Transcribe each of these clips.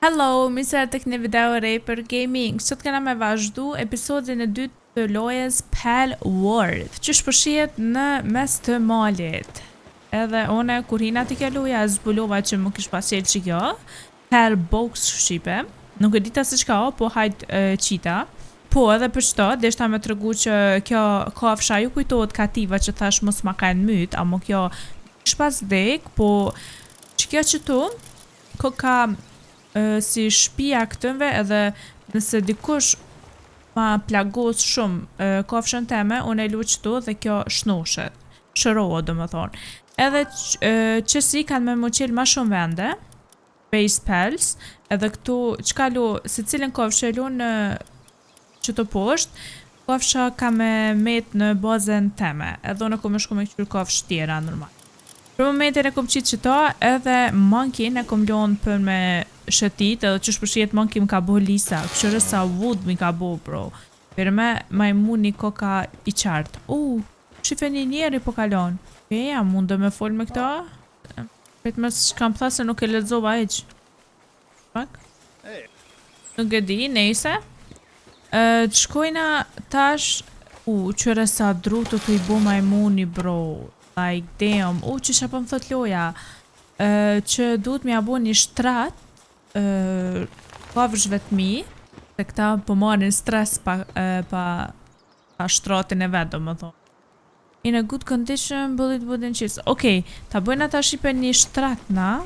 Hello, mirë se tek një video re për gaming. Sot kena me vazhdu episodin e dytë të lojës Palworld, që shpërshihet në mes të malit. Edhe one kur hina t'i kjo loja zbulova që më kish pasjel që kjo Palbox shqipe. Nuk e dita se çka o, po hajt qita. Po edhe për çto, deshta me tregu që kjo kafsha ju kujtohet kativa që thash mos ma kanë myt, amo kjo kish pas dek, po që kjo që tu, ko ka si shtëpia këtënve edhe nëse dikush ma plagos shumë kafshën teme, unë e lu qëtu dhe kjo shnoshet, shërohet do më thonë. Edhe qësi kanë me më qelë ma shumë vende, base pals, edhe këtu qka lu, se cilin kafshë e lu në qëto poshtë, kafsha ka me met në bazën teme, edhe unë e ku me shku me këqyr kafshë tjera normal. Për momentin e kom qitë qëta, edhe Monkey-n e kom lonë për me shëtit, edhe që shpërshijet Monkey më ka bo lisa, këshore sa wood mi ka bo, bro. Për me majmuni koka i qartë. Shife një njeri po kalon. Ja, mundë me fol me këta? Petë më shkam tha se nuk e ledzova eq. Pak? Nuk e di, nejse. Të shkojna tash, qëre sa drutu të i bo majmuni, bro. Like, damn, që shapa më thot loja, që duhet mi abo një shtrat, kafshëve të mi, se këta po marrin stres pa shtratin e vetë, do më thonë. In a good condition, bullet wooden cheese. Okej, ta bëjna ta shipe një shtrat na,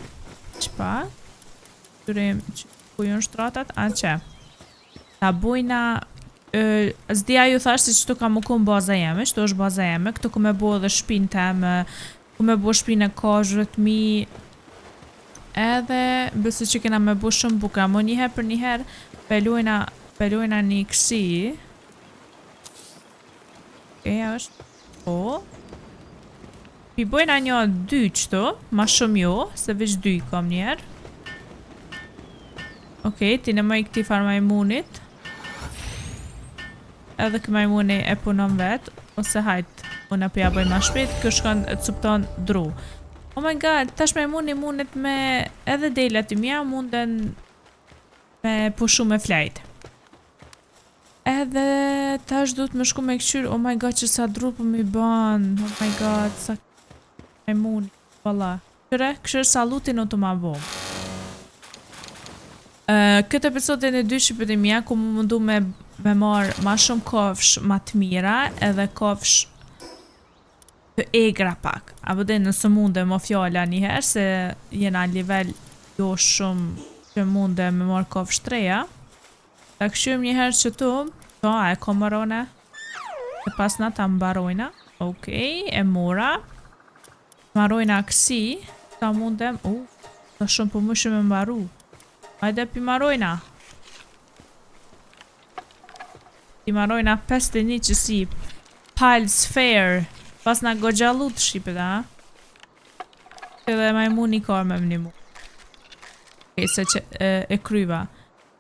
qëpa, qërim, ku ju në shtratat, që, ta bëjna, zdia ju thash se qëtu ka më ku në baza jeme, qëtu është baza jeme, këtu ku me bo dhe shpin teme, ku me bo shpin e kazhët mi, edhe bëse që kena me bo shumë buka, mo njëherë për njëherë pelojna një kësi. Është, pi bojna një 2 qëtu, ma shumë jo, se veç 2 kom njerë. Ti në më i këti far majmunit. Edhe kë majmuni e punon vetë, ose hajt, unë e përja bëj ma shpet, kjo shkon e cupton dru. Oh my god, tash majmuni mundet me edhe delat i mja munden me pushu me flajt. Edhe tash du të me shku me këqyr, oh my god, që sa dru për mi ban, oh my god, sa majmuni, valla. Këshër salutin o të ma bo. Këtë episodin e 2 shqipet e mja, ku më mundu me marë ma shumë kafsh ma të mira, edhe kafsh të egra pak. Apo dhe nësë munde më fjalla njëherë, se jena nivel jo shumë që munde me marë kafsh treja. Ta këshyrim njëherë që tu, e komarone, e pasna ta mbarojna. E mora. Marojna kësi, ta mundem, ta shumë për më shumë e mbaru. Hajde pi marojna. Pi marojna 51 qësi. Piles fair. Pas na gogjallu të shqipet, Edhe majmuni ka me më një mu. Se që e kryva.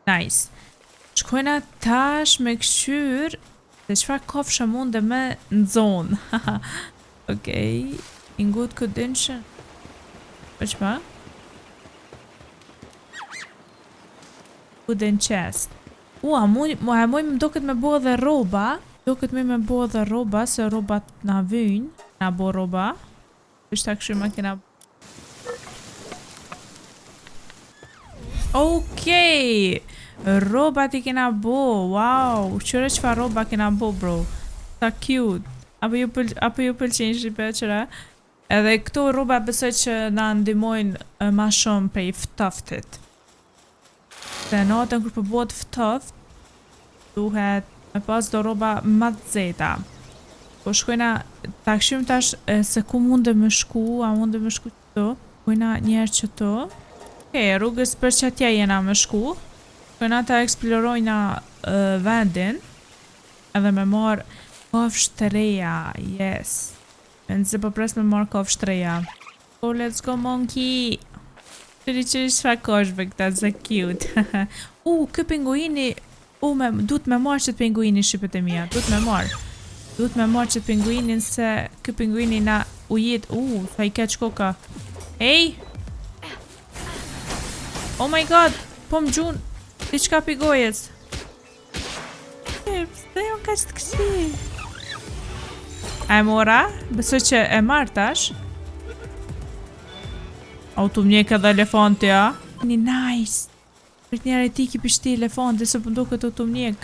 Nice. Shkojna tash me këqyr. Se qëfar kafshë munde me në zonë. In good condition. Për qëpa? Wooden chest. A muj më doket me bo dhe roba. Se robat na vyjnë. Na bo roba. Ishta këshyma kena. Robat i kena bo. Wow. Qëre qëfa roba kena bo, bro. Ta cute. Apo ju pëlqenj shqipe qëra. Edhe këto roba besoj që na ndimojnë ma shumë prej ftoftit. Se natën kër përbot ftoft, duhet me pas do roba ma të zeta. Po shkojna, ta këshim tash se ku munde me shku, a munde me shku qëto. Shkojna njerë qëto. Rrugës për që atja jena me shku. Shkojna ta eksplorojna vendin. Edhe me marë kafsh të reja, yes. Nëse po pres me marë kafsh të reja. Let's go monkey! Qëri shfa koshbe këta, se cute. Kë pinguini, duhet me marrë qëtë pinguini shqipet e mija, duhet me marrë qëtë pinguinin, se kë pinguini na ujit, sa i keq koka. Oh my god, po më gjun diçka pi gojës. Pse jon kaq të këqij? A e mora? Besoj që e marr tash. Automjek edhe elefanti, ja. Nice. Për njerë e ti ki pishti elefanti, se përndo këtë automjek.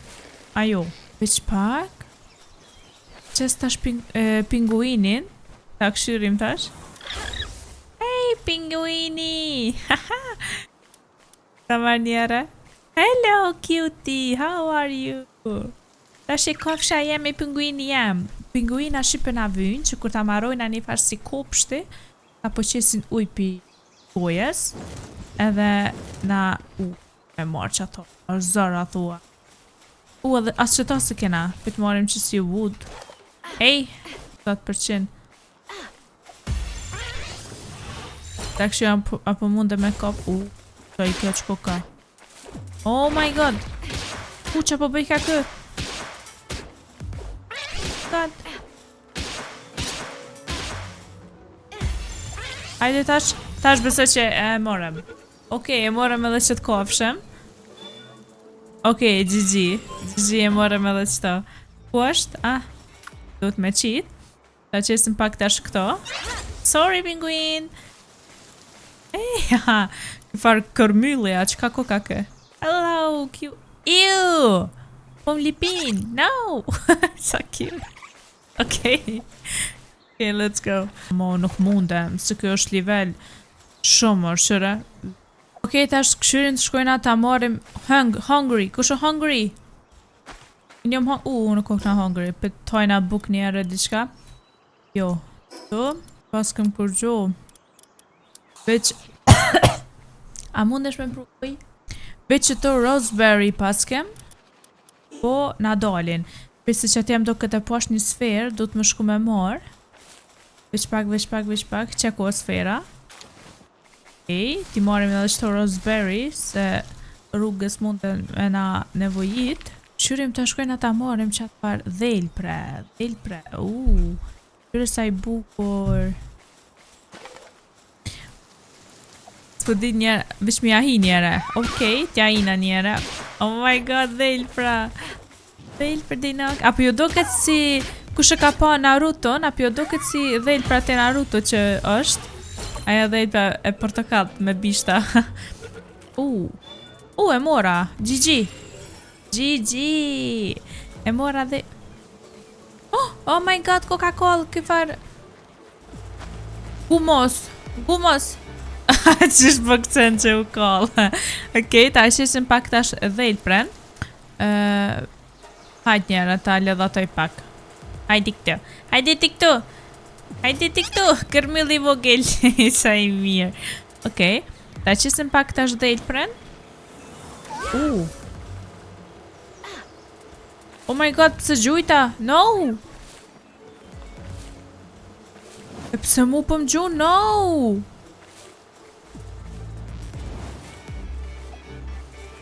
Ajo. Veç pak. Qes tash pinguinin. Ta këshyrim tash. Hey, pinguini! Ta marr njere. Hello, cutie, how are you? Tash e kofsha jem e pinguini jem. Pinguina shqipen a vynë, që kur ta marrojnë a një farë si kopshti, apo qesin uj pi gojës, edhe na me marrë që ato, është zëra thua. Edhe asë që ta se kena, për të marim që si wood. Ej, 7%. Tak që apo munde me kap, të i kjo qko ka. Oh my god, që apo bëj ka kë? God. Hajde tash besoj që e morëm. Okej, e morëm edhe që të kofshem. Okej, GG e morëm edhe qëto. Ku është? Duhet me qit. Ta qesim pak tash këto. Sorry, pinguin! Eja, këfar kërmylli, a qka ko ka kë? Hello, cute. Ew! Po më lipin, no! So cute. Okej, let's go. Mo nuk mundem, se kjo është nivel shumë shëre. Okej, tash këshyrin të shkojna ta marim hungry. Kush o hungry? Njëm nuk kokna hungry. Pëtojna buk njere diçka. Jo. Tu, pas këm kur gjo. Veç a mundesh me pruj? Veç që të raspberry pas kem. Po, na dalin. Pesi që atjem do këtë posh një sferë, do të më shku me marë. Veç pak, qeko sfera. Ej, ti marim edhe qëto raspberry, se rrugës mund të me na nevojit. Qyrim të shkojnë ata marim që atë par dhelpre. Qyre sa i bukur. S'po dit njere, veç mi ahi njere. Okej, t'ja ina njere. Oh my god, dhelpra. Dhelpër dinak. Apo jo do këtë si... Kush e ka pa Naruto, apo jo do këtë si dhelpra te Naruto që është. Aja dhelpra e portokallt me bishta. E mora. GG. E mora dhe... Oh my god, Coca-Cola, këfar... Gumos. Qish po këcen që u kollë. Okej, ta ishesim pak tash dhelpren. Hajt njera, ta ledhatoj pak. Hajde këtu. Kërmylli vogel. Sa i mirë. Okej, ta qisim pak tash dhelpren. Oh my god, pëse gjujta? No! E pëse mu pëm gju? No!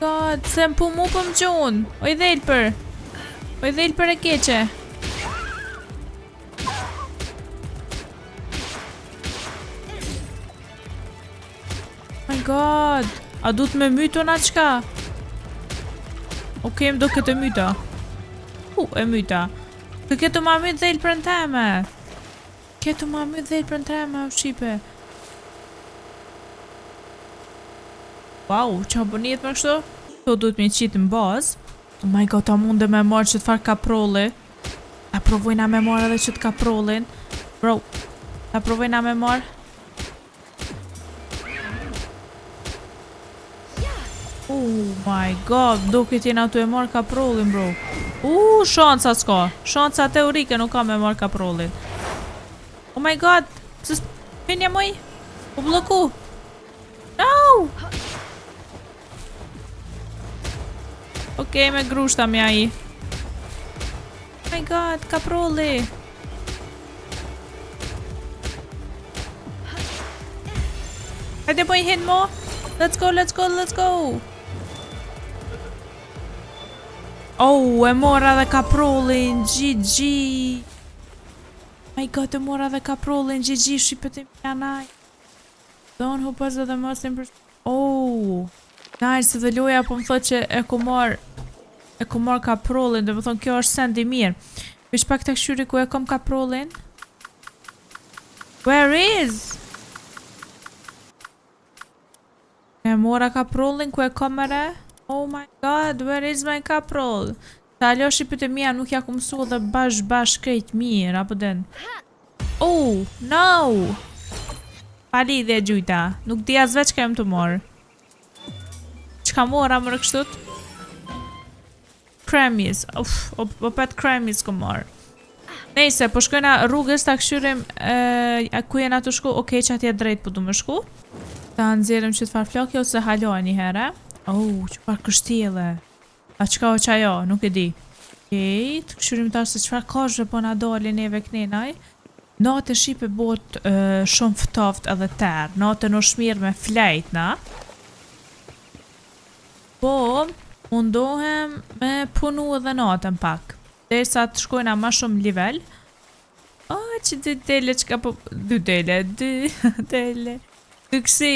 God, se më mu pëm gjun. Oj dhelpër e keqe. My god. A du të me myto na qka? Okej, më do këtë myta. E myta. Këtu ma myt dhelpër në teme. U shqipe. Wow, që aboniet me kështu? Këto duhet me qitë në bazë. Oh my god, ta munde me marrë që të farë kaprolli. Ta provojna me marrë edhe që të kaprollin. Bro, ta provojna me marrë. Oh my god, do këtë jena të e marrë kaprollin, bro. Shansa s'ka. Shansa teorike nuk ka me marrë kaprollin. Oh my god, hinja moj. U bloku. No! Okej, me grushta mja i. Oh my god, kaprolli. Hajde po i hin mo. Let's go. E mora dhe kaprollin. GG. My god, e mora dhe kaprollin. GG, shqipet e mja naj. Don't hope us the most impressive. Nice, dhe loja po më thot që e ku marr kaprollin, dhe më thonë kjo është send I mirë. Vish pak të këshyri ku e kom kaprollin. Where is? E mora kaprollin ku e kom mere? Oh my god, where is my kaproll? Ta alo shqipit e mija nuk ja ku mësu dhe bash krejt mirë, apo den. Oh, no! Pali dhe gjujta, nuk di as veç ka jem të morë. Qka mora mërë kështut? Kremis, o pet kremis ku morë. Nejse, po shkojna rrugës ta këshyrim ku jena të shku, okej që atje drejt po du më shku. Ta nëzirëm që të farfloki ose halo një herë. Oh, që par kështjele. A qka o qajo, nuk e di. Okej, të këshyrim tash se qfar kashve po na doli neve knenaj. Natë Shqipe bot shumë ftoft edhe terë. Natë në shmirë me flejt, na. Po, mundohem me punu edhe natën pak. Derisa të shkojna ma shumë nivel. Që dy dele që ka po... dy dele. Dy kësi...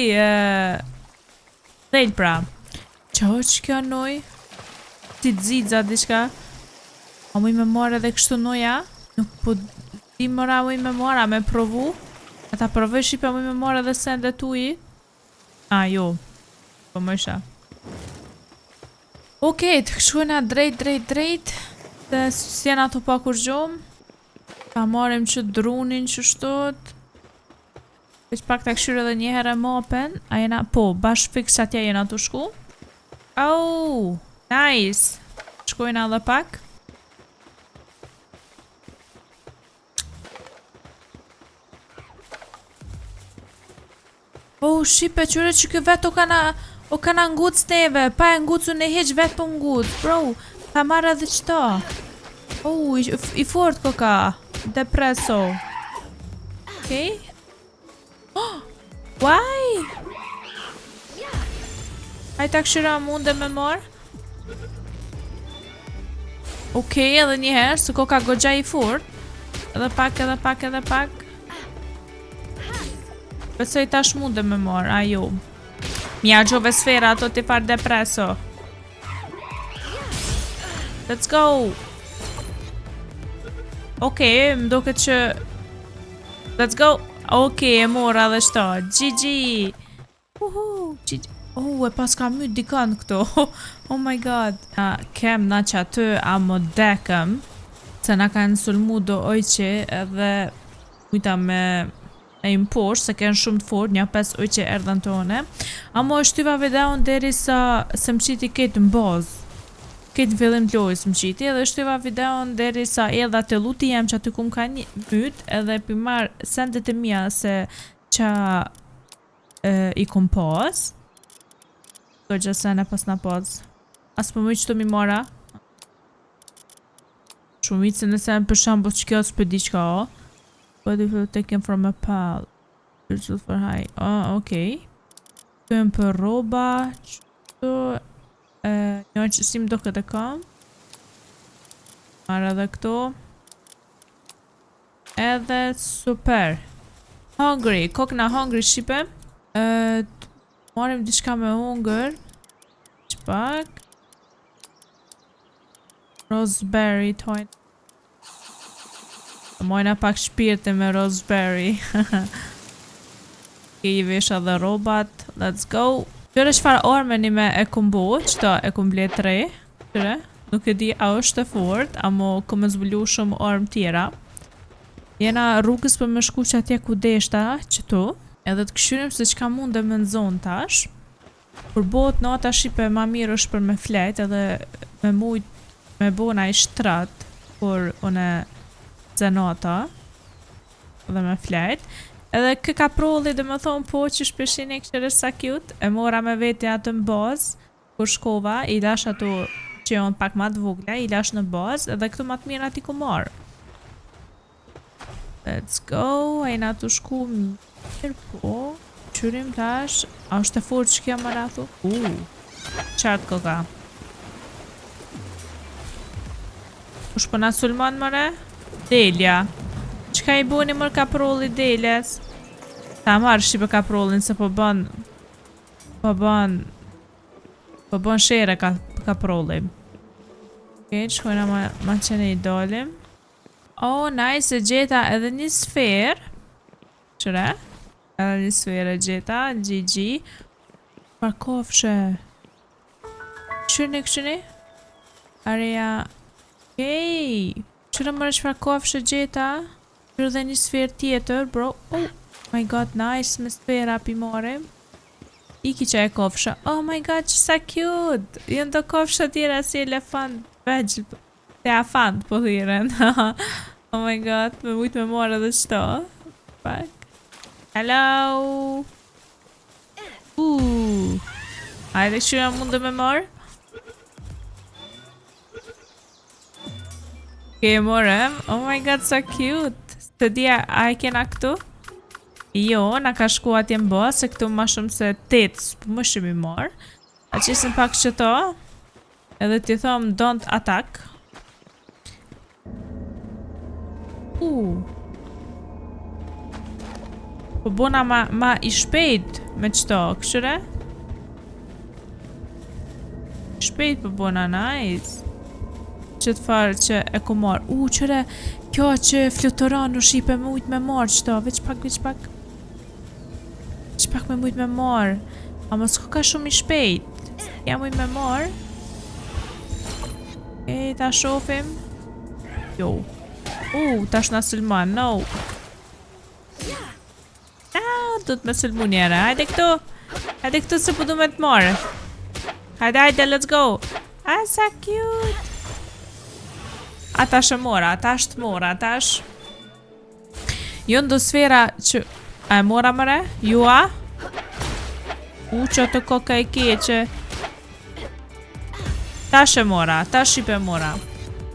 Del pra. Qa o që kjo noj? Ti të zidza diçka. A mu I me marrë edhe kështu noja? Nuk po... Ti mëra mu I me marrë, a me provu? A ta provoj Shqipe mu I me marrë edhe sendet uji? A, jo. Po më isha. Okej, të këshkojna drejt. Dhe s'jena të pa kur gjumë. Ta marim që drunin që shtot. Veç pak të këshyre dhe një herë mapen. A jena, po, bash fix atje jena të shku. Oh, nice. Shkojna dhe pak. Oh, Shqipe, qyre që kjo vetë o kana nguc neve. Pa e ngucu në heq vetë po nguc. Bro, ta marrë edhe qëta. Oh, I fort ko ka. Depreso. Okej. Oh, why? Hajta këshyra munde me marrë. Okej, edhe njëherë, se ko ka gogja I fort. Edhe pak. Besoj tash munde me marrë, a jo. Mja gjove sfera ato ti far depreso. Let's go. Okej, më doket që... Let's go. Okej, e mora dhe shto. GG. GG. Oh, e pas ka myt dikan këto. Oh my god. Kem na që aty a më dekëm. Se na kanë sulmu do ojqe edhe... Kujta me... E im posh, se kënë shumë të fort, një 5 ojqe erdhen tone. Amo është tyva videon deri sa se më qiti ketë në bazë. Ketë në fillim të lojës më qiti, edhe është tyva videon deri sa edha të luti jem që aty kum ka një myt, edhe pi marë sendet e mija se qa I kum pas. Do gjësene pas na pas. As për mëj që të mi mara. Shumit se nëse më për shambo që kjo s'për di qka o. But if you're taken from a pal, it's just for high. Oh, okay. Këmë për roba, qëto, një që si më do këtë kam. Marrë edhe këto. Edhe super. Hungry, kokna hungry Shqipe. Marim diçka me hunger. Qpak. Roseberry tojnë. Mojna pak shpirti me roseberry. I vesha dhe robat. Let's go. Qëre qëfar ormeni me e kumbo. Qëta e kumble 3. Qëre. Nuk e di a është e fort. Amo këmë zbulu shumë orm tjera. Jena rrugës për me shku që atje ku deshta. Qëtu. Edhe të këshyrim se qka munde me në zonë tash. Për bot nata Shqipe ma mirë është për me flet. Edhe me mujt me bona I shtrat. Por une... Zenata dhe me flet. Edhe kë kaprolli dhe me thonë po që shpeshin e kështëre sa cute. E mora me veti atë në bazë. Kur shkova, I lash ato që jonë pak ma të vogla, I lash në bazë. Edhe këtu ma të mirë ati ku marë. Let's go. A I na të shku mirë po. Qyrim tash. A është e fort që kjo më rathu? Qartë koka. Ush për na sulman mëre? Delja. Qka I boni mër kaprolli Deljes? Ta marrë Shqipe kaprollin se po ban Po bon shere ka prollim. Okej, shkojna ma qene i dalim. Oh, nice, e gjeta edhe një sferë. Qëre? Edhe një sferë e gjeta, GG. Par kofshe. Këshyni? Areja. Okej. Qëre mërë qëfar kofshe gjeta? Qëre dhe një sferë tjetër, bro. Oh my god, nice, me sfera pi marim. Iki që e kofsha. Oh my god, që sa cute! Jënë të kofsha tjera si elefant vegjl. Te afant, po thiren. Oh my god, me mujt me marrë edhe qëto. Pak. Hello! Hajde, shura mundë me marrë. Ke morëm. Oh my god, sa cute! Të dia, a e kena këtu? Jo, na ka shku atje mba, se këtu ma shumë se 8, po më shumë i marë. A qesim pak qëto, edhe ti thom don't attack. Po bona ma i shpejt me qëto, këshure? Shpejt po bona, nice. Qëtë farë që e ku marë. Qëre, kjo që fluturon në shipe me ujtë me marë qëto, veç pak. Pak me mujt me marë. A mos ka shumë i shpejt. Jam mujt me marë. Ta shofim. Jo. Tash na sëlman, no. Du të me sëlmu njere. Hajde këtu se po du me të marë. Hajde, let's go. Sa cute. Atash e mora, atash të mora, atash. Jo ndo sfera që... A e mora mëre? Jua? Që të koka e keqe. Tash e mora, tash shqipe mora.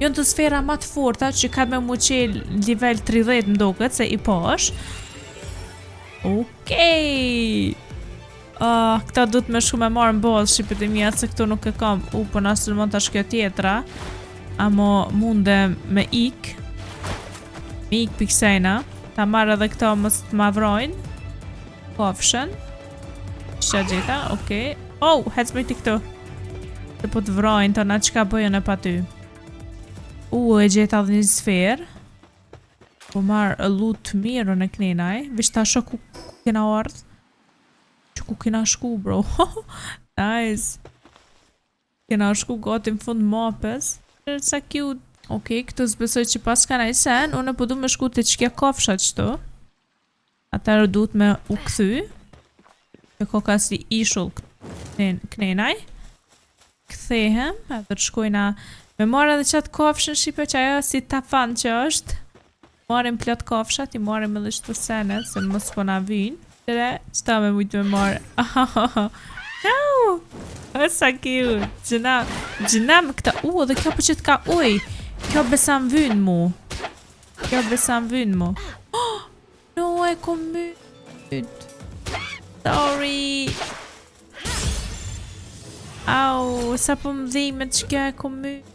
Jënë të sfera ma të forta që ka me mu qel nivel 30 mdoket se i posh. Okej. Këta du të me shku me marë në bazë shqipet e mija se këtu nuk e kam. Po nasë në mund të shkjo tjetra. Amo munde me ik. Me ik piksejna. Ta marrë edhe këto mës të ma vrojnë. Kofshën. Shqa gjeta, okej. Hec me ti këto. Të po të vrojnë të na qka bëjën e pa ty. E gjeta dhe një sferë. Po marrë lut mirë në knenaj. Vish ta shok ku kena ardhë. Që ku kena shku, bro. Nice. Kena shku gati në fund mapës. Sa cute. Okej, këtu zbesoj që pas ka nëjë sen, unë po du me shku të qkja kofshat qëto. Atërë du të me u këthy. Që ko ka si ishull knenaj. Këthehem, edhe të shkojna me marrë edhe qatë kofshën shqipe që ajo si tafan që është. Marim plot kofshat, i marim edhe shtu senet, se mos po na vynë. Qëre, qëta me mujtë me marrë. No! Sa cute! Gjinam këta, dhe kjo për qëtë ka uj. Kjo besam vynë mu. No, e kom myt. Sorry. Sa po më dhime që kjo e kom myt.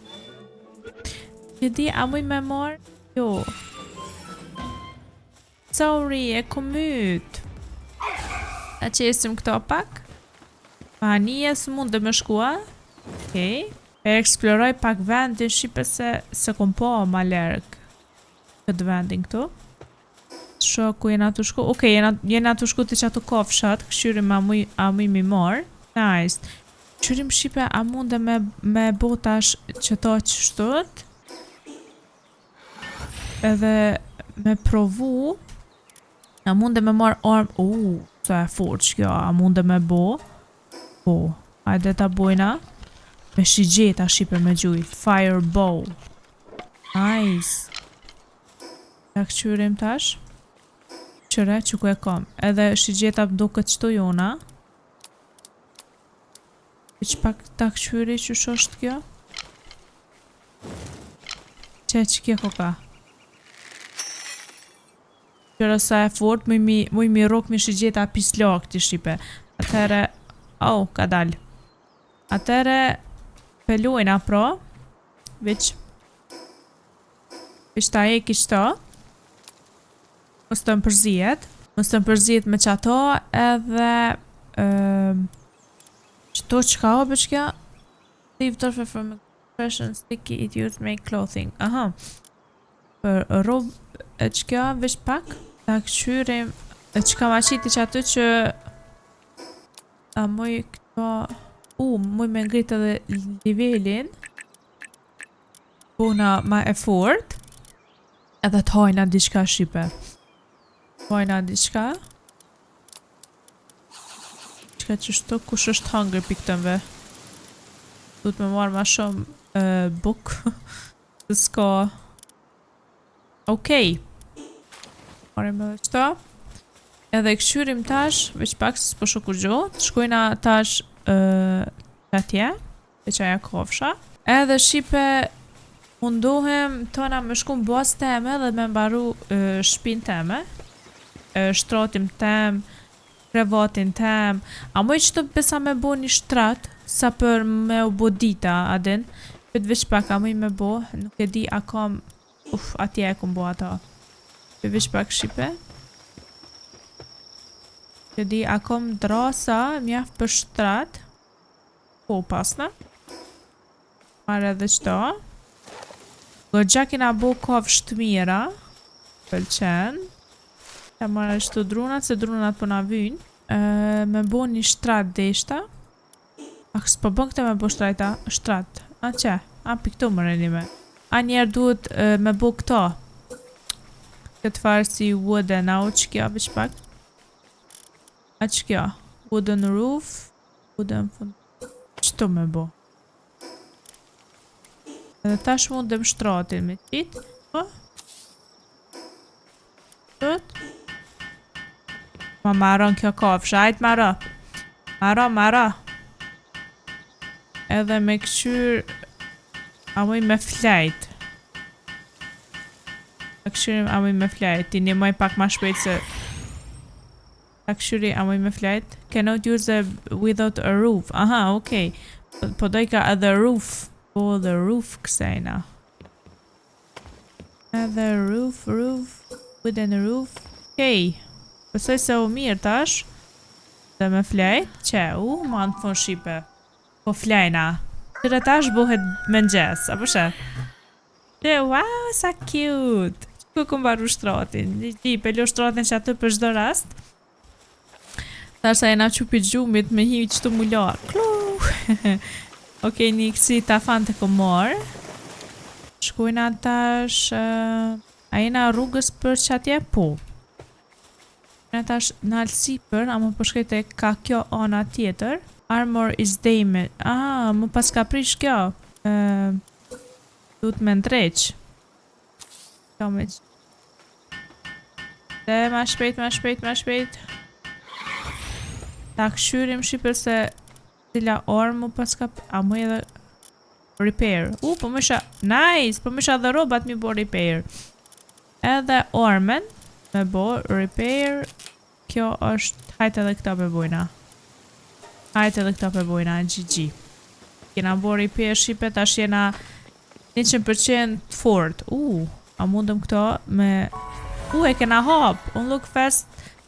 Që di, a muj me marë? Jo. Sorry, e kom myt. A qesim këto pak? Pa një së mund dhe me shkua. Okej. E eksploroj pak vendin shqipe se kom po ma lërg këtë vendin këtu. Shok ku jena të shku. Okej, jena të shku të qatu kofshat. Këshyrim a muj mi marë. Nice. Këshyrim shqipe a mund dhe me botash që to që shtët. Edhe me provu. A mund dhe me marë armë. Sa e fort që kjo. A mund dhe me bo. Hajde ta bojna. Me shigjeta shqipe me gjuj. Fireball. Nice. Ta këqyrim tash. Qëre, që ku e kam. Edhe shigjeta do këtë qëto jona. Që pak ta këqyri që shosht kjo. Që kjo ka. Qëre sa e fort. Muj mi rok me shigjeta pislak të shqipe. Atere. Ka dal. Atere. Pelojna pro. Veç ta e kishto. Mos të më përzijet me qato. Edhe Kto çka o bëj kja? Leave turf from expression sticky it used make clothing. Aha. Për rob e çka veç pak ta këshyrim e çka ma qiti që aty që a moj këto moj me ngrit edhe nivelin puna ma e fort edhe t'hajna diçka shqipe. T'hajna diçka që shto kush është hangër pi këtëmve. Duhet me marrë ma shumë buk të s'ka. Okej. Marim edhe qëto. Edhe këshyrim tash, veç pak se s'po shoku gjo, të shkojna tash atje, e qaja kofsha. Edhe shqipe mundohem tona me shku në bazë teme dhe me mbaru shpin teme, shtratim tem, krevatin tem, a moj që të besa me bo një shtrat, sa për me u bo dita, adin, këtë veç pak a moj me bo, nuk e di a kam, atje e kom bo ata, për veç pak shqipe, që di a kom drasa, mjaf për shtrat, po pasna, marrë edhe qëto, gogja kina bo kofsh të mira, pëlqen, ta marrë qëto drunat, se drunat po na vynë, me bo një shtrat deshta, a s'po bën këta me bo shtrat, a që, a pi këto më reni me, a njerë duhet me bo këto, këtë farë si wooden, a o që kjo, veç pak, a që kjo, wooden roof, wooden fund, qëto me bo. Edhe tash mundem shtratin me qitë, po? Qët? Ma maron kjo kofsh, ajt maro. Maro. Edhe me këshyr, a muj me flajt. A këshyrim a muj me flajt, ti një moj pak ma shpejt se... A këshyri a muj me flajt. Cannot use it without a roof. Aha, okej. Po doj ka edhe roof. Po the roof kësejna. Edhe roof, within a roof. Okej. Pësoj se u mirë tash. Dhe me flajt, që ma në fund shqipe. Po flajna. Qëre tash buhet me nxes, apo shef? Që, wow, sa cute. Ku ku mbaru shtratin. Pelo shtratin që aty për shdo rast. Tash sa jena qupi gjumit me hi qëtu mullar. Klu! Okej, një kësi ta fan të komor. Shkujna tash... A jena rrugës për që atje? Po. Në tash në alësi për, a më përshkejt e ka kjo ona tjetër. Armor is damaged. Ah, më pas ka prish kjo. Duhet me ndreq. Kjo me që. Dhe ma shpejt. Ta këshyrim shqipër se cila orë më pas ka... A më edhe... Repair. Po më isha... Nice! Po më isha dhe robat mi bo repair. Edhe ormen. Me bo repair. Kjo është... Hajt edhe këta me bojna. GG. Kena bo repair shqipe, tash jena 100% fort. A mundëm këto me... e kena hop. Unlock fast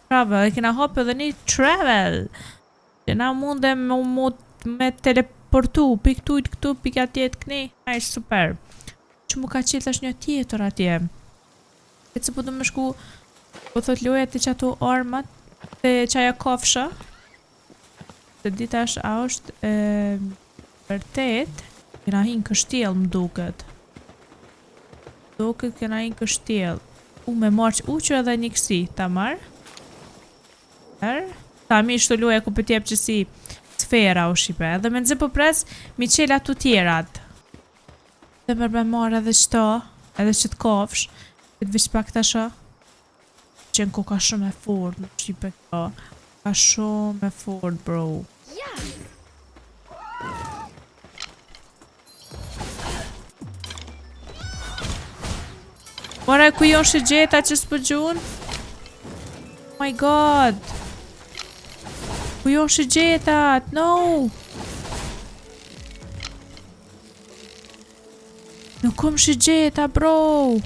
travel. E kena hop edhe një travel. Jena mundëm me teleportu. Pik tujt këtu, pik atjet këni. Aj, super. Që mu ka qilë tash një tjetër atje. E që po du me shku... Po thot loja të që ato armat. Të qaja kofsha. Të ditash a është vërtet kena hinë kështjel më duket. Kena hinë kështjel. Me marq që edhe një kësi. Ta marë. Ta mi shto loja ku për tjep që si sfera u shqipe. Edhe me nëzë po pres mi qela të tjerat. Dhe mërë me marë edhe qëto. Edhe qëtë kofsh. Këtë vishë pak të shë. Qenë ko ka shumë e fort në shqipe këto. Ka shumë e fort, bro. Mora ku jon shëgjeta që s'pë gjun? Oh my god. Ku jon shëgjetat? No. Nuk kom shëgjeta, bro.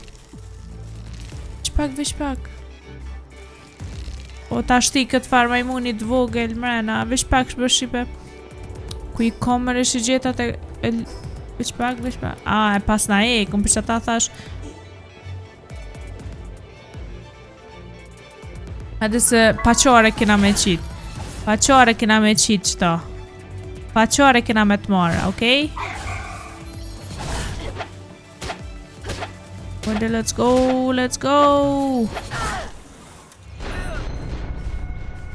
Veç pak. O ta shti këtë farë majmunit vogël mrena. Veç pak shbër shqipe. Ku I komër e shigjetat e... Veç pak. E pas na këm për që ta thash... Hajde se paqare kena me qit. Paqare kena me qit qëto. Paqare kena me të marra, okej? Okay? Let's go!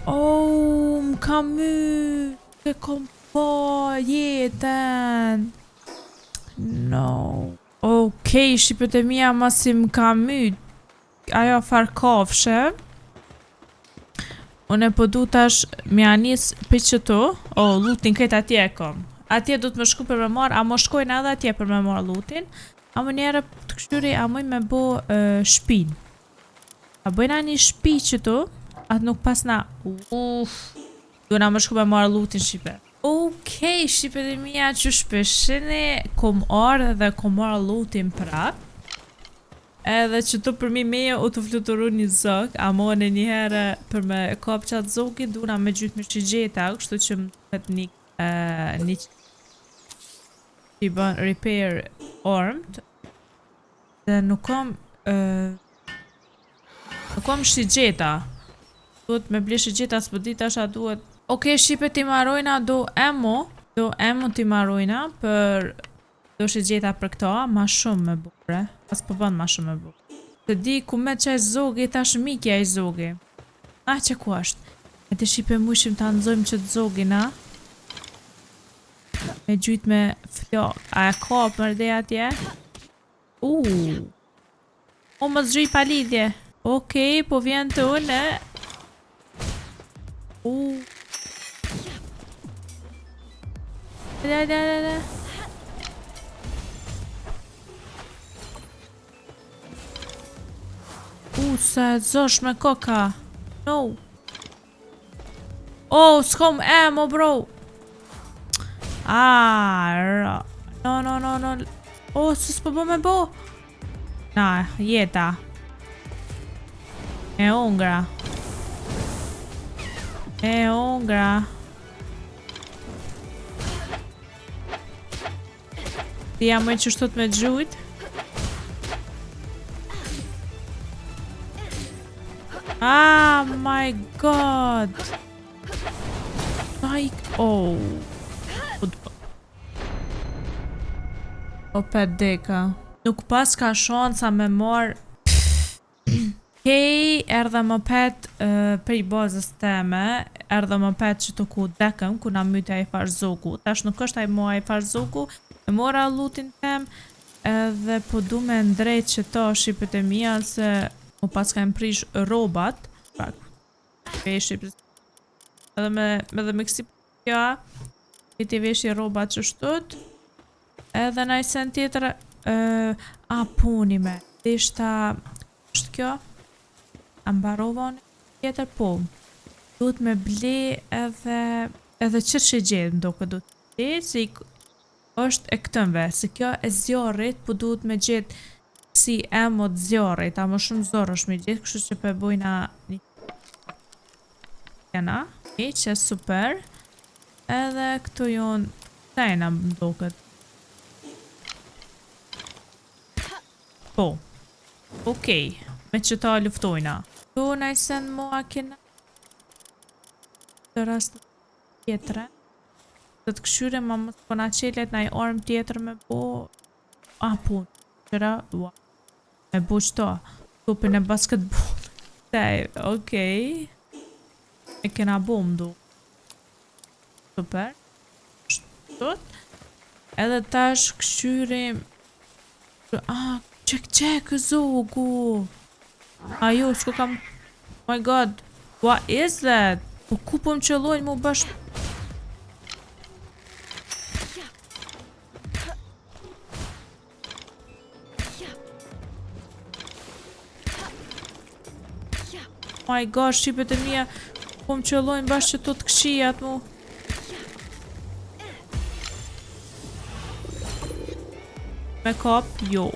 Oh, m'ka my! Ke kom po jetën! No. Okej, shqipet e mija masi m'ka my. Ajo farkofshe. Unë po du tash me anis për qëtu. Lutin këtë atje e kom. Atje du të më shku për me marë, a më shkojnë edhe atje për me marë lutin. A më njerë të kështyri, a mëj me bo shpin. A bëjna një shpi qëtu, atë nuk pas na... Du na më shku me marë lutin shqipe. Okej, shqipe dhe mija që shpeshini, kom arë dhe kom marë lutin prap. Edhe që të përmi meje u të fluturu një zog, a mo në njëherë për me kap qatë zogin, duna me gjytë me shigjeta, kështu që më të një që i bën repair armed, dhe nuk kom shigjeta, duhet me ble shigjeta, s'po dita asha duhet. Okej, shqipe ti marojna do emo ti marojna për... Do shigjeta për këto, ma shumë me bukre. Pas po bënd ma shumë me bukre. Të di ku me qaj zogi, tash mikja I zogi. Që ku ashtë? E të shqipe mushim të anëzojmë që të zogi, na? Me gjyt me flok. A e ka për dhe atje? O, më zgjoj pa lidhje. Okej, po vjen të une. Dhe. Se zosh me koka. No. S'kom emo, bro. No. Se s'po bo me bo. Na, jeta. E ungra. Ti jam e që shtot me gjujt. My god. Pet deka. Nuk pas ka shansa me marr. Kej, erdhe më pet prej bazës teme. Erdhe më pet që të ku dekëm, ku na myte ai farzogu. Tash nuk është ai mo ai farzogu. E mora lutin tem. Edhe po du me ndrejt që ta shqipet e mija se mu pas ka prish robat. Edhe me kësi përkja I ti veshi robat që shtut. Edhe na I sen tjetër puni me ishta është kjo ambarova në tjetër po duhet me ble edhe qërë gjithë ndo këtë duhet ble si është e këtënve se kjo e zjarrit po duhet me gjithë si emot zjarrit a më shumë zorë është me gjithë kështu që për bojna një jena që e super edhe këtu jonë tajna më do këtë po okej me që ta luftojna tu na I sen mua kena të rast tjetëre të të këshyre ma më të na qelet na I armë tjetër me bo pun qëra me bo qëto tupin e basketball okej e kena bo mdu super shtot edhe tash këshyrim Çek zogu. Ajo, s'ko kam... Oh my god. What is that? Po ku po më qëllojnë mu bashk... Oh my god, shqipet e mija. Po më qëllojnë bashk që të këshijat mu. Me kap, jo,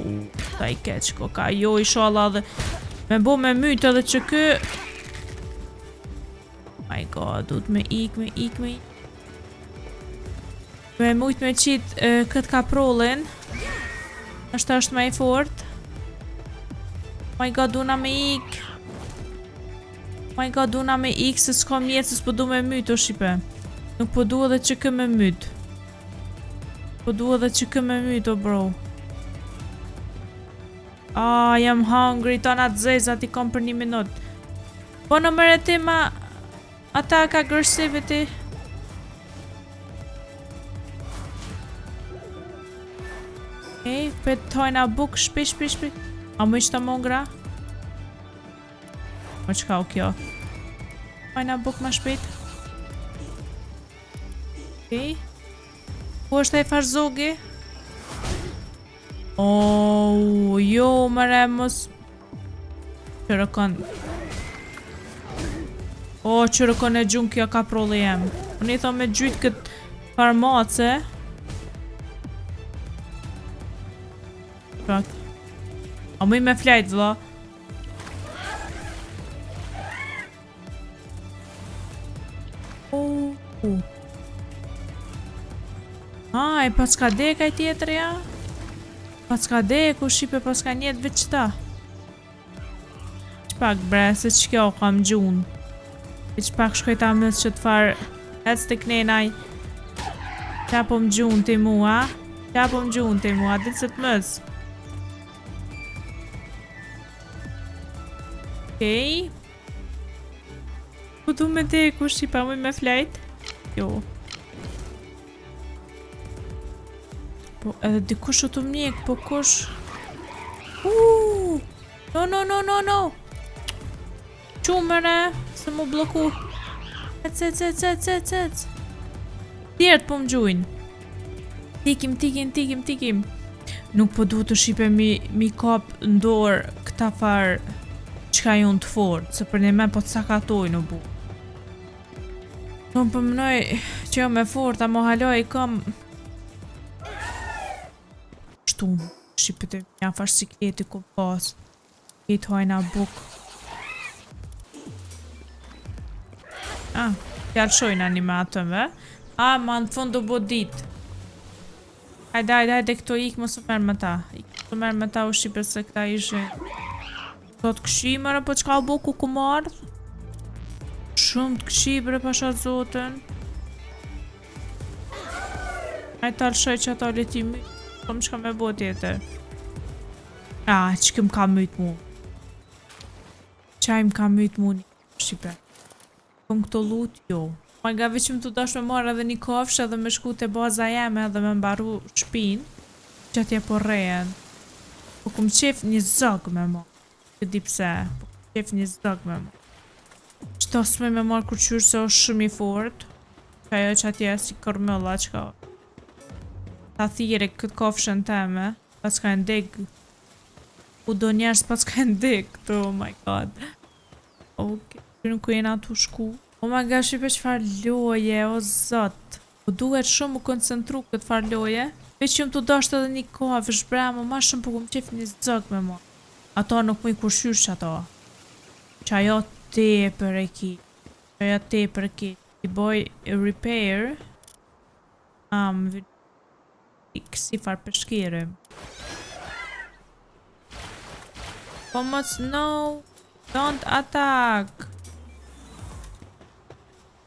ta I keq koka, jo inshallah dhe me bo me mytë edhe që kë oh my god, duhet me ik Me mujt me qit këtë kaprollin. Është më i fort. My god, duna me ik. My god, duna me ik se s'kam jetë se s'po du me myt o shipe. Nuk po du edhe që kë me myt. Po du edhe që kë me myt o bro. Jam hungry, tona të zezat i kom për 1 minut. Po në mërë ti ma attack aggressivity. Për tojna buk, shpi. A më ishtë të mongra? Më qka u kjo? Tojna buk ma shpejt. Ku është e farzogi? Jo, mëre mos... Qërëkon... qërëkon e gjun kjo kaprolli jem. Unë i tho me gjyt këtë farmace. A më i me flajt, vla. E pas ka dek aj tjetër, ja? Pas ka dek, u shipe pas ka njet veç ta. Qpak bre, se që kjo kam gjun. Qpak shkoj ta mës që të farë ec të knenaj. Qa po më gjun të mua? Qa po më gjun të mua? Ditë se të mës. Po du me dek, u shipa më i me flajt? Jo. Po edhe dikush u të mjek, po kush... No! Qumëre, se mu bloku. Ec. Tjertë po më gjujnë. Tikim. Nuk po du të shipe mi kap ndorë këta farë qka jonë të fort, se për një me po të sakatoj në bu. Nuk përmënoj që jo me fort, a mo haloj i kam... Shqipët e janë fash sikleti ku pas. Kitë hojna buk. Fjallë shojnë animatëve. Ma në fund do bo dit. Hajde, këto ik më së merë me ta. Së merë me ta u shqipët se këta ishe. Sot këshimërë, po qka u bo ku mardh? Shumë të këshimërë pasha zotën. Hajde talë shoj që ato letimi. Kom që ka me bo tjetër. Që këm ka myt mu. Qaj më ka myt mu një shqipe. Kom këto lut, jo. Ma nga veqim të dash me marrë edhe një kafsh edhe me shku të baza jeme edhe me mbaru shpin. Që atje po rejen. Po kom qef një zog me marrë. Që di pse. Po kom qef një zog me marrë. Qëto s'me me marrë kur qyrë se është shumë i fort. Që ajo që atje si kërmëlla që ka... Ta thire këtë kofshën teme. Pas ka ndeg. U do njerës pas ka ndeg. Oh my god. Ok. Nuk ku jena tu shku. Oh my god, shipe qëfar loje, o zot. Po duhet shumë u koncentru këtë far loje. Veç që më të dashtë edhe një kofsh bre, ma shumë po ku më qef një zog me mo. Ato nuk më i kurshysh ato. Që ajo te për e ki. I boj repair. Si far përshkire. Po mos no. Don't attack.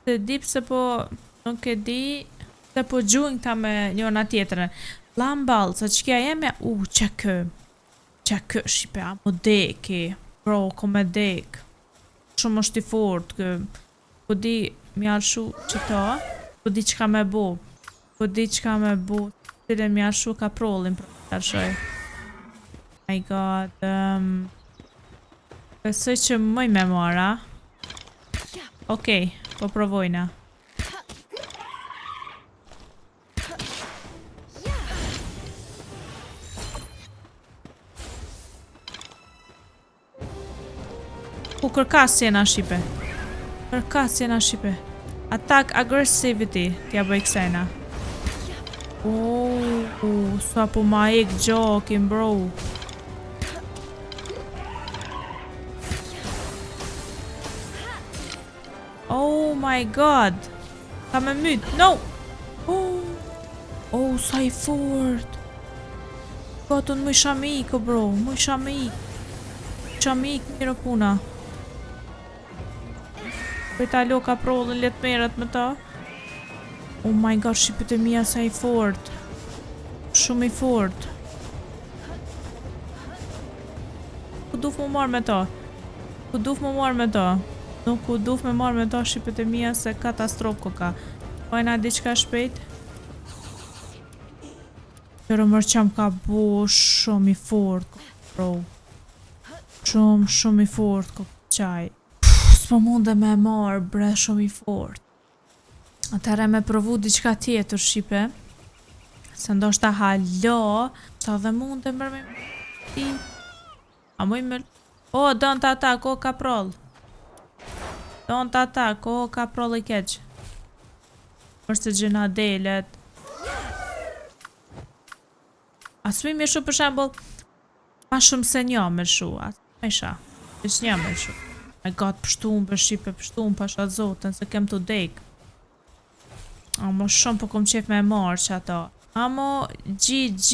Se di pse po... Nuk e di... Se po gjujnë ta me njona tjetërën. Lamball, sa që kja jeme... Qa kë shipe, a mo deki. Bro, ko me dek. Shumë është i fort. Po di mi alshu që ta. Po di që ka me bo. Tire mi arshu ka prollin për të arshoj. My god. Besoj që mëj me mora. Okej, po provojna. Ku kërkas jena shqipe. Attack aggressivity. Tja bëj kësajna. Sa po ma ek gjokin, bro. Oh my god. Ka me myt, no. Oh, sa i fort. Gotën më isha me ikë, bro. Më isha me ikë. Isha me ikë mirë puna. Për ta lo kaprollën let merret me ta. Oh my god, shqipet e mia sa i fort. Shumë i fort. Ku duf më marrë me ta? Ku duf më marrë me ta? Nuk ku duf me marrë me ta shqipet e mia se katastrofë ko ka. Pajna diçka shpejt. Qërë mërë qam ka bo shumë i fort, bro. Shumë i fort, ko qaj. S'po mund dhe me marrë, bre, shumë i fort. Atëre me provu diçka tjetër, shqipe. Se ndoshta halo, sa dhe mund dhe mërë me... A muj me... O, don't attack, o kaproll. Don't attack, o kaproll i keq. Përse gjena delet. Asmi me shu për shembull ma shumë se një me shu. Asmi me sha. Ish një me shu. Me gatë pështum për shqipe pështum pasha zoten se kem të dek. Amo shumë po kom qef me marrë që ato. Amo GG.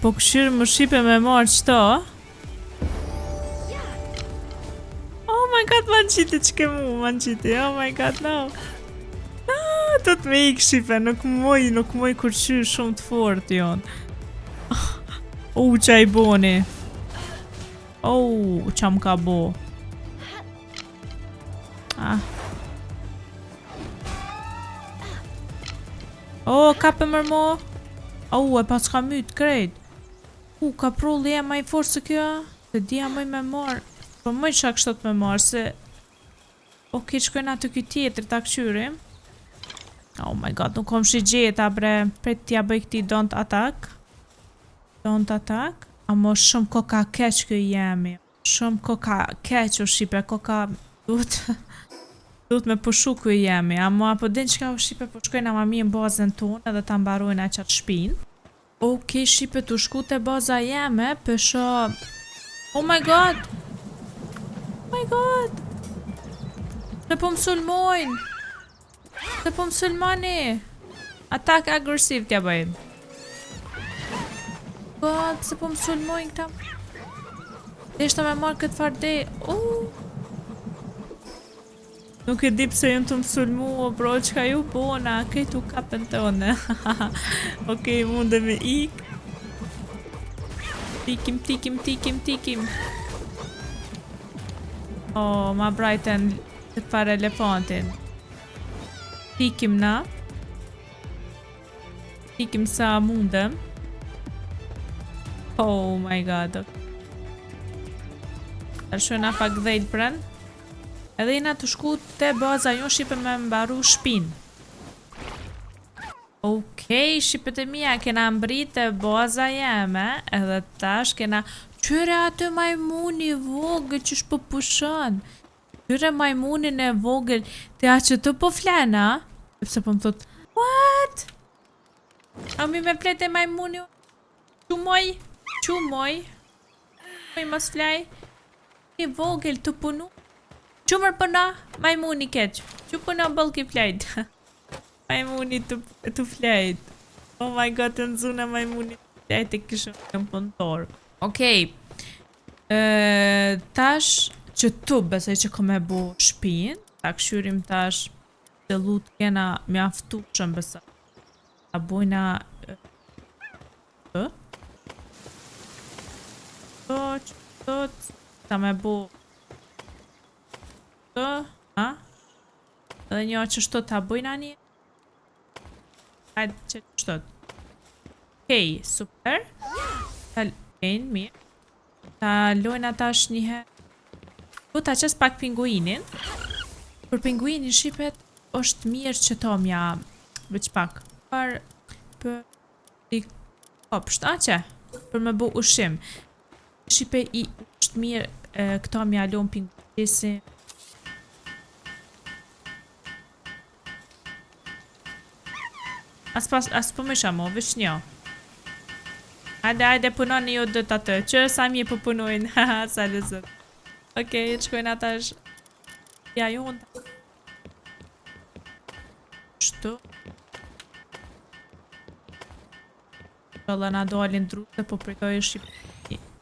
Po këshirë më shqipe me marrë qëto. Oh my god, man qiti që ke mu, man qiti. Oh my god, no. Do të me ikë shqipe, nuk muj kur qyrë shumë të fort jonë. Qa i boni. Qa më ka bo. Kape mërmo. E pas ka mytë krejt. Ka prulli e ma i fort se kjo. Se dia mëj me marë. Po mëj qa kështot me marë, se... qkojna të kjo tjetër ta këqyrim. Oh my god, nuk kom shi gjeta bre. Pret t'ja bëj këti don't attack. Don't attack. Amo shumë koka keq kjo jemi. Shumë koka keq o shqipe. Koka duhet me pushu kjo jemi. Amo apo din qka o shqipe po shkojna ma mi në bazën tonë edhe ta mbarojna qatë shpin. Ok, shqipe tu shku te baza jeme. Pësho... Oh my god. Oh my god. Se po mësulmojnë. Se po mësulmani. Atak agresiv t'ja bëjmë. God, se po mësulmojnë këta. Deshta me marrë këtë farde. Nuk e di pse jënë të mësulmu, bro, qka ju bona. Këtu kapën tone. Ok, mundë me ik. Tikim. Ma brajten këtë fare elefantin. Tikim na. Tikim sa mundëm. Oh my god. Arshona pak dhejt pren. Edhe jena të shku te baza jo shqipe me mbaru shpin. Okej, shqipet e mija, kena mbrit te baza jeme. Edhe tash kena... Qyre atë majmuni vogël që shpo pushon. Qyre majmunin e vogël te a që të po flena. Pse po më thot, what? A mi me plete majmuni? Qumoj. Qumoj mos flaj. I vogël të punu. Qumër përna, majmuni keq. Që përna bëllki flajt. Majmuni të flajt. Oh my god, të nëzuna majmuni të flajt e kishëm në punëtor. Okej. Tash që tu besoj që kom e bo shpin. Ta këshyrim tash të lut kena mjaftushëm besoj. Ta bojna ta me bo edhe një që ta bojna një. Hajde që shtot. Okej, super. Ta lojnë mirë. Ta lojnë atash njëherë. Po ta qes pak pinguinin. Për pinguinin shqipet është mirë që to mja veç pak. Për i kopsht, që? Për me bu ushim. Shqipe i është mirë këto mja lojnë pinguinin. As po më shamo, veç një. Hajde, punoni ju dhët atë. Që sa mi po punojnë, haha, sa lëzët. Okej, qkojnë atash. Ja, ju unë. Shtu. Shalla na dalin drute, po pritoj shqip.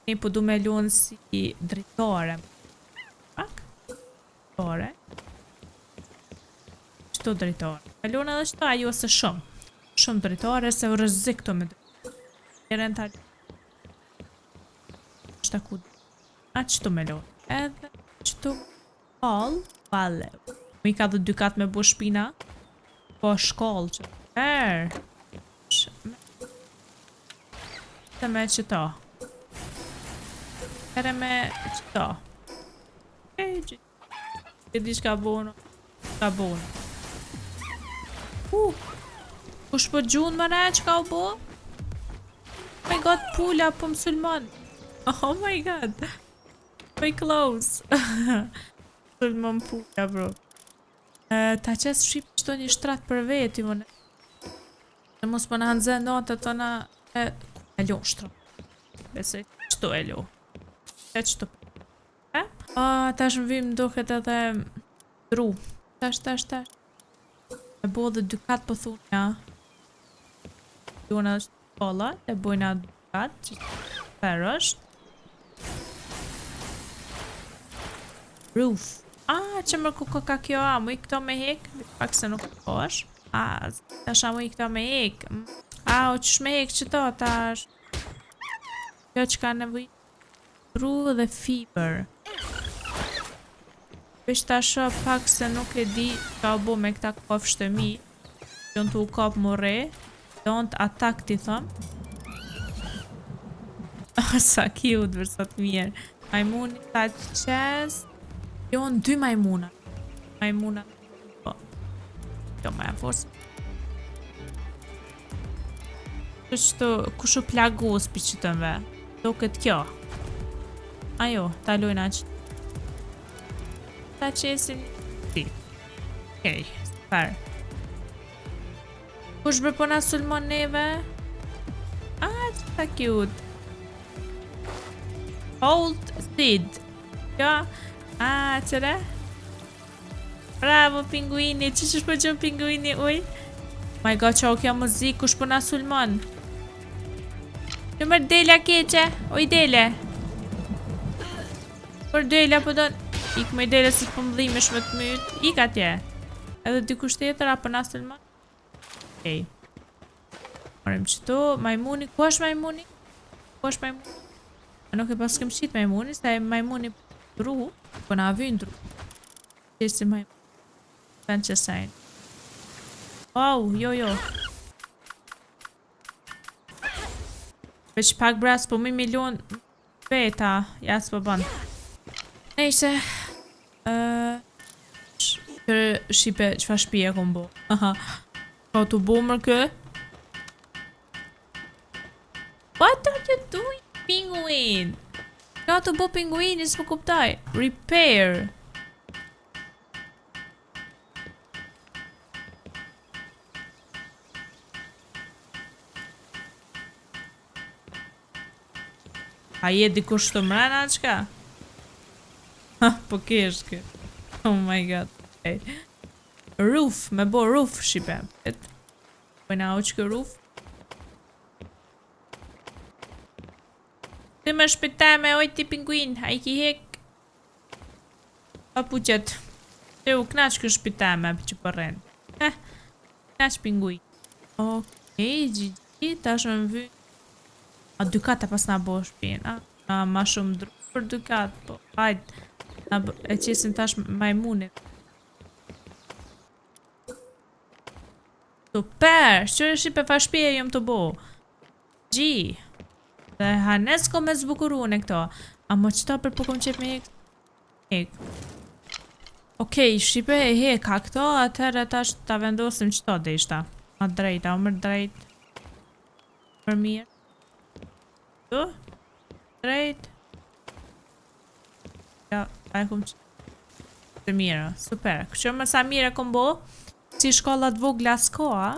Ne po du me lunë si dritare. Pak? Dritare. Qëto dritare? Me lunë edhe qëta jo se shumë. Shumë dritare se u rëzik të me dritare. Jeren ta... Qëta ku... A qëto me lunë? Edhe qëto... Kall? Valle. Mi ka dhe 2 kat me bu shpina. Po shkall që... Se me qëta. Ere me qëta. Gjithi shka bono. Shka bono. Kush po gjun më ne që ka u bo? Oh my god, pula po musulman. Oh my god. Very close. Musulman pula, bro. Ta qes shqip qëto një shtrat për veti, më ne. Dhe mos për në handzë natë të në... E lo shtrat. Besoj qëto e lo. E qëto. Tash më vim doket edhe... Dru. Tash. E bo dhe 2 kat po thunja. Jona është kolla. E bojna 2 kat. Që për është. Roof. Që më kuko ka kjo, mu i këto me hek. Pak se nuk është. Tash mu i këto me hek. O qësh me hek qëto tash. Kjo që ka nevoj. True dhe fiber. Vesh tash pak se nuk e di ka u bo me këta kofsh të mi. Jon të u kap more. Don't attack ti thëm. Sa cute vërsat mirë. Majmuni ta qes. Jon 2 majmuna. Majmuna. Po. Kjo ma e fos. Qështu kushu plagos për qëtënve. Do këtë kjo. Ajo, ta lojna që. Ta qesin. Si. Okej, super. Kush bërë po na sulmon neve? Që ta cute. Hold seed. Kjo. Qëre? Bravo, pinguini. Që është po gjën pinguini, uj? My god, që o kjo muzik, kush po na sulmon? Që mërë dele a keqe? Oj, dele. Për dele, po do... Ik me dele si po më dhime shme të myt. Ik atje. Edhe dikush tjetër, apo na sulmon? Okej. Morim qëtu, majmuni. Ku është majmuni? Ku është majmuni? A nuk e pas këm qit majmuni, se majmuni dru. Po na vynë dru. Qesi majmuni. Vend që sajnë. Wow, jo. Veç pak bras, po mi milion beta. Ja, s'po ban. Nejse. Shqipe, qfa shpije kom bo? Ka të bo mërë kë? What are you doing, penguin? Ka të bo pinguini, s'po kuptaj. Repair. A je dikush të mrena, qka? Po kesh kë. Oh my god. Okay. Roof, me bo roof, shqipe. Pojna o që kë roof. Të më shpetame, oj ti pinguin, a i ki hek. Pa puqet. Të u knaq kë shpetame, për që përren. Knaq pinguin. Okej, Gigi, ta shë më vy. A 2 kata pas na bo shpin, ma shumë dru për 2 kat, po, hajt, e qesin tash majmunit. Super, qërë shqipe fa shpije jom të bo. Gji, dhe hanes ko me zbukuru në këto, a mo qëta për po kom qep me hek. Okej, shqipe e heka këto, atëherë tash ta vendosim qëto dhe ishta. A drejt, a umër drejt. Për mirë. Drejt. Ja, a e kom që të mira, super. Kështë më sa mire kom bo. Si shkollat vogla s'ko, a?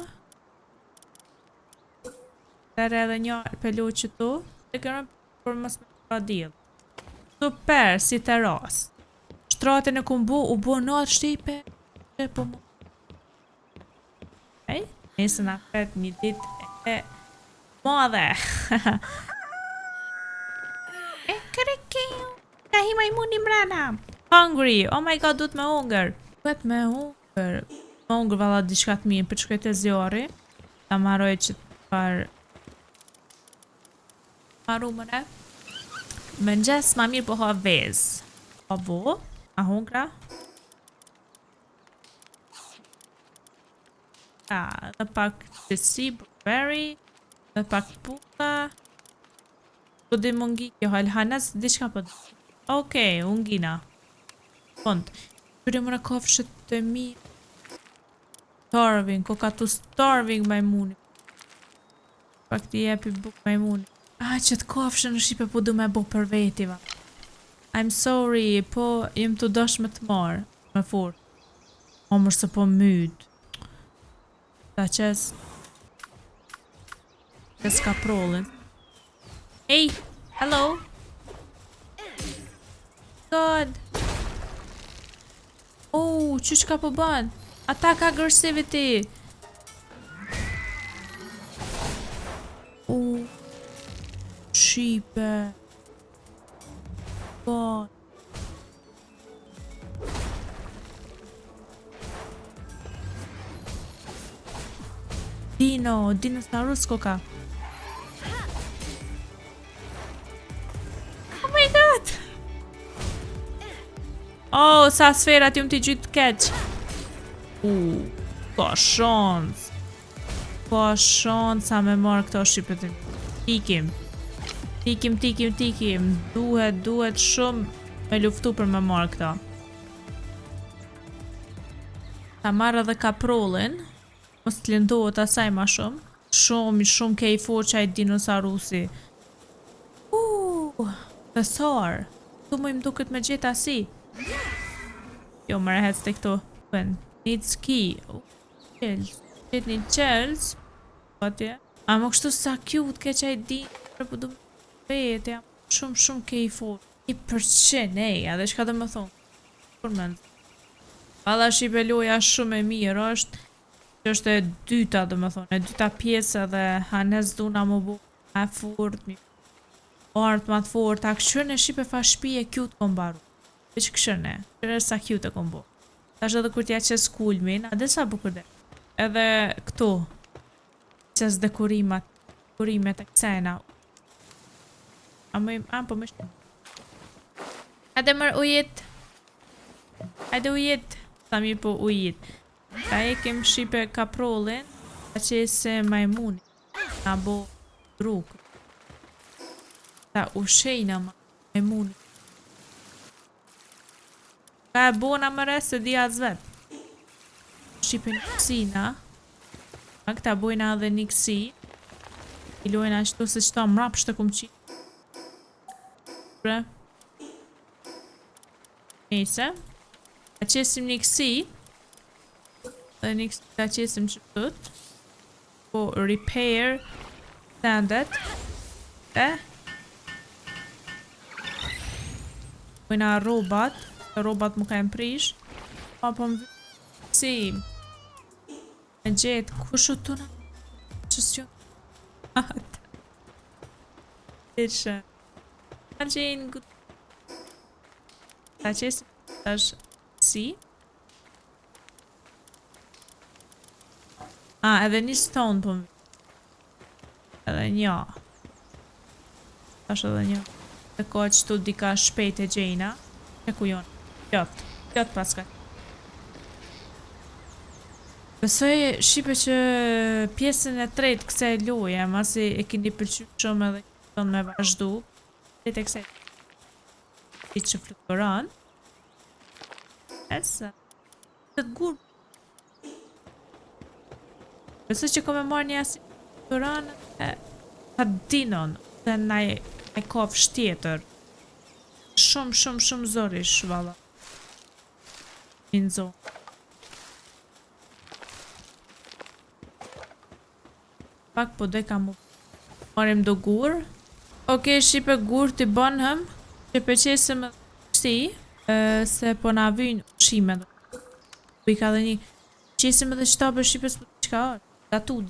Tere edhe një pelu që tu. Dhe kërëm për mësë me të radil. Super, si teras. Shtratën e kom bo, u bo natë shqipe. Që po mu. Ej, nëse na fet një dit e madhe. E kërëki, ka hi majmuni mrena. Hungry, oh my god, duhet me hungër. Duhet me hungër. Me hungër valla diçka të mirë, për që këtë e zjori. Ta marroj që të par... Maru mëre. Më nxes ma mirë po ha vez. Avo, a hungra? Dhe pak qësi, blueberry, dhe pak puta. Po dhe mungi, jo halhanes, diçka po dhe. Okej, ungina. Pont, qëri mëra kofshët të mi. Starving, ko ka tu starving majmuni. Pak t'i jepi buk majmuni. Që të kofshën në Shqipe po du me bo për vetiva. I'm sorry, po jem të dosh me të marë. Me fort. O mërë se po myt. Ta qes. Qes ka prolin. Hey, hello. God. Oh, qysh ka po ban? Attack aggressivity. Oh. Shqipe. God. Dinosaurus koka. Oh my god. Oh, sa sferat jum t'i gjytë keq. Ka shans. Ka shans sa me marrë këto shqipet. Tikim. Duhet shumë me luftu për me marrë këta. Ta marrë edhe kaprollin. Mos të lëndohet asaj ma shumë. Shumë ke i foqaj dinosaurusi. Thesar. Tu mu im duket me gjitha si. Jo, më rehet të këto. Needs key. Qels. Qet një qels. A më kështu sa cute ke qaj din. Po du me vetë. Shumë ke i foqaj. 1%, edhe shka dhe më thonë. Përmend. Valla Shqipe loja shumë e mirë është. Që është e dyta dhe më thonë, e dyta pjesë edhe hanes duna më bu ma e fort, mi artë ma të fort, a këshërën e Shqipe fa shpije cute kom baru. Veç këshërën e, këshërën sa cute e kom bu. Ta është edhe kur t'ja qes kulmin, a dhe sa bukur dhe. Edhe këto, qes dekorimet e kësena. Po më shumë. Hajde mër ujit. Hajde ujit. Sa mirë po ujit. Ka e kem Shqipe kaprollin, ka qese majmuni, na bo drukë. Ta ushejna majmuni. Ka e bona më resë se dhja zvet. Shqipe një kësina, a këta bojna edhe një kësi, i lojna qëto se qëta mrap shtë kum qitë. Bre. Nese, ka qesim një kësi, dhe një ka qesim që tët. Po repair standet. Pojna robat. Robat mu ka e mprish. Po më vë si me gjetë kusho të në qësë që atë ishe ka gjenë gëtë ka qesim tash si edhe një stone po më edhe një tash edhe një dhe ka qëtu dika shpejt e gjejna e ku jonë Pjot paska Besoj Shqipe që pjesën e tretë këse loje masi e kini pëlqy shumë edhe këton me vazhdu tretë e këse i që fluturon Esa të gur Besoj që ko me marrë një asi fluturon ta dinon dhe naj kofsh tjetër shumë zorish valla Inzo Pak po dojka mu marim do gur Oke, Shqipe gur t'i banëm që përqesim si se po na vynë ushime po I ka dhe një qesim edhe qëta për Shqipes për qka orë gatud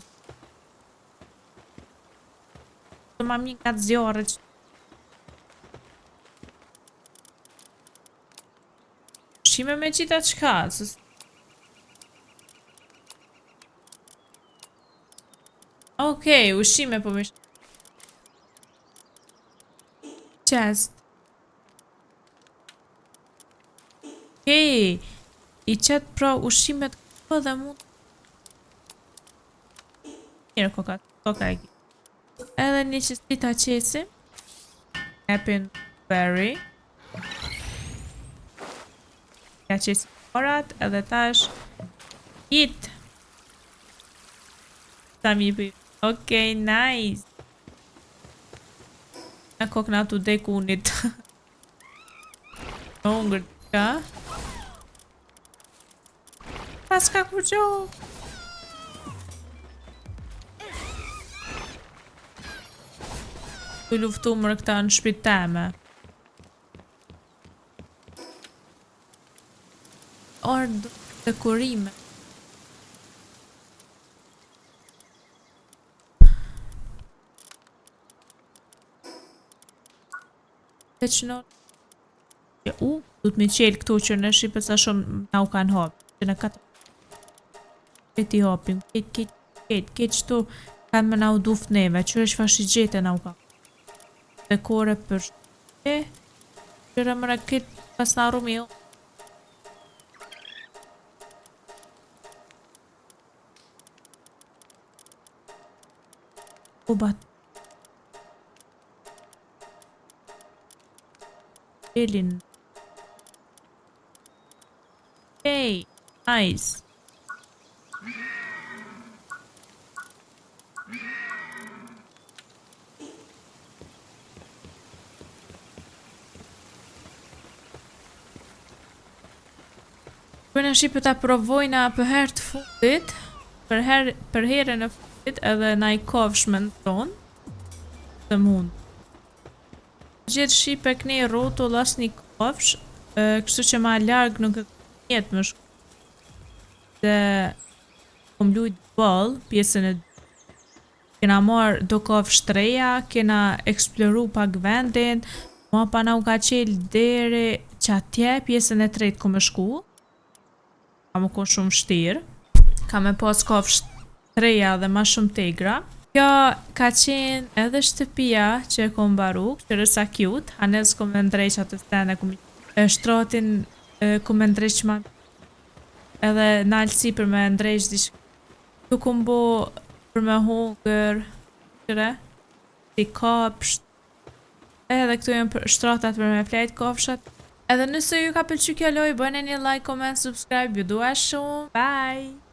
të ma mirë nga të zjarët. Ushqime me qita qka? Okej, ushqime po me chest. Okej, i qetë pra ushqimet këto dhe mund. Mirë koka e ki. Edhe një qësita qesi. Apple berry. Ja qesi orat edhe tash hit. Ta mi për. Okej, nice. Në kokë nga tu dek unit. Në ungër ka. Pas ka kur gjo. Tu luftu mërë këta në shpit teme. Ardë dhe kurime. Dhe që në... du t'mi qelë këtu që në shqipë sa shumë na u kanë hapë. Që në katë... Këti hapim, këtë qëtu kanë me na u duft neve, që është fashi gjete na u ka. Dhe kore për shqe, qëre mëre këtë pas na rumi jo. O bat. Elin. Hey, nice. Për në shqipë ta provojna për herë të fundit, për herën e fundit edhe na i kofshmen tonë, të mund. Gjithë shqipe këni rotull as një kofsh, kështu që ma largë nuk e jetë më shku. Dhe kom lujt ball, pjesën e kena marrë do kofsh të reja, kena eksploru pak vendin, ma pa na u ka qelë deri që atje pjesën e tretë ku me shku. Ka më konë shumë shtirë, ka me pas kofsh të reja dhe ma shumë tegra. Kjo ka qenë edhe shtëpia që e kom baru, kështërë sa cute, Hanez kom e ndrejq atë stene, shtratin kom e ndrejq ma edhe nalësi për me ndrejq dish. Tu kom bo për me hongër, qëre, si kopsht, edhe këtu jenë shtratat për me flejt kofshat. Edhe nëse ju ka pëlqy kjo lojë, bëjnë një like, comment, subscribe, ju dua shumë, bye!